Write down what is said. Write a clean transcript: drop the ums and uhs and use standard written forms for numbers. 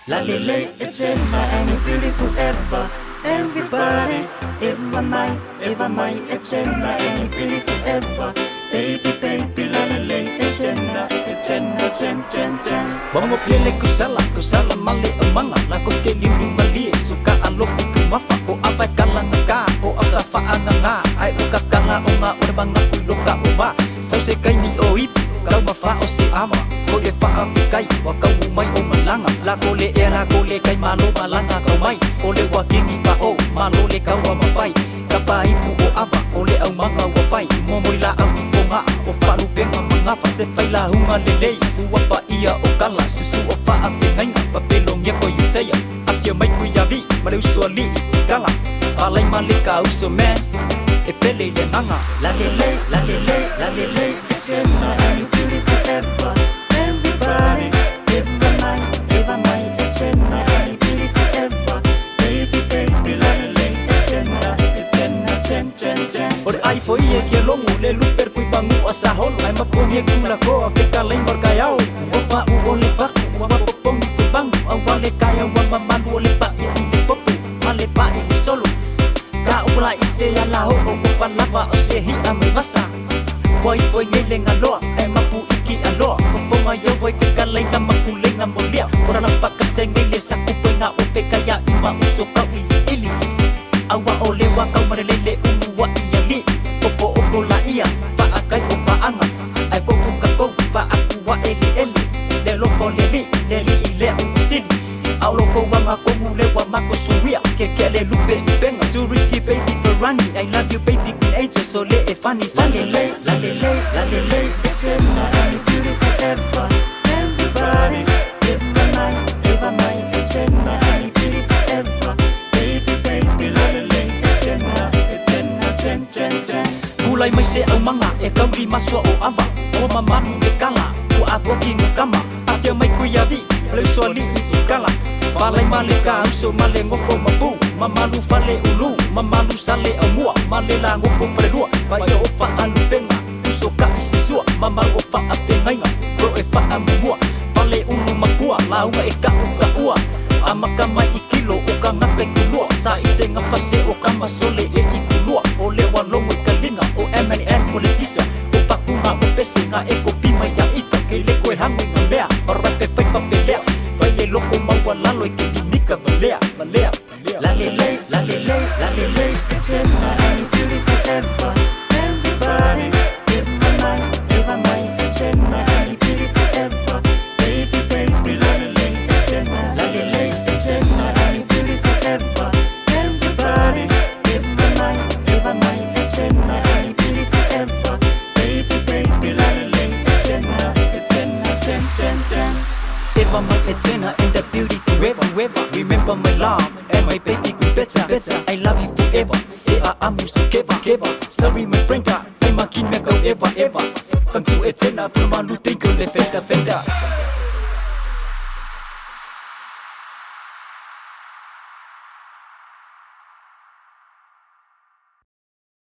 La lele, it's in my any beautiful ever. Everybody, ever my, it's in my any beautiful ever. Baby, baby, la lele, it's in my, ten. Bongo piele kusala male amanga la ko ke limu mali suka alofi kumafa o apa kala nga o asafa anga ai o kakala o nga o banga puloka o ba so se kai ni o ip kau mafa o se ama ko e fa apikai wa kau mai o malanga la ko le era ko le kai malo malanga kau mai o le wa kingi pa o malo le kau wa mapai kapai pu o ava o le au manga wa pai mo moi la au ponga o palu penga manga pa se pai la hunga lele wa pa ia o kala susu o fa apenga papelong ye ko yuteya apia mai ku ya vi male usoli kala alai malika uso man e pele de nanga la lele, it's in my any beautiful ever. Everybody, ever my, it's in my any beautiful ever. Baby, baby, la lele, it's in my, ten. Or ai foi e ke longo le luper kui bangu asa hol ai mapongi kula ko afika lai morkayao o pa u ole pa wa popongi fu bangu au wale kaya wa mamandu ole pa i popu male pa i solo ka ula ise ya la ho o pa lava o se hi a mai vasa poi ngele ngaloa ai mapu iki aloa poponga yo voi ke kalai na makule na molia ora na pa ka se ngele sa ku penga o pe kaya ima uso ka ili awa ole wa ka marelele wa ia opo la ia fa akai o pa anga ai ko pa aku wa eli le lo po le usil au lo ko wa ko mule wa mako suia ke le lupe benga to receive baby for running I love you baby good angel so le e funny la lele, it's in my any beautiful ever. Everybody, ever my, it's in my any beautiful ever. Baby, baby, la lele, it's in my, ten. Mulai mai se au manga e kauri masua o ava o mamanu e kala o ako kinga kama atia mai kuia vi le soali I kala malai male ka uso male ngofo mabu mamalu fale ulu mamalu sale amua male la ngofo prelua vai o fa alu penga uso ka isisua mamalu fa apenga pro e fa amua fale ulu makua la unga e ka ua amaka mai ikilo o ka ngape kulua sa ise ngafase o ka masole e ikulua o le walongo kalinga o MNN o le pisa o pakunga o pesinga e ko pima ya ika ke le ko hango ngambea o rape pai papelea pai le loko maua lalo e ke limika valea la lele, it's in my any beautiful ever. Everybody, ever my, it's in my any beautiful ever. Baby, baby, la lele, it's in my any beautiful ever. Everybody, ever my, it's in my any beautiful ever. Baby, baby, la lele, it's in my, ten. Eva my etena and the beauty forever remember my love and my baby good better I love you forever say I am you so keva sorry my friend I'm a king make ever come to etena put my new thing on the fenda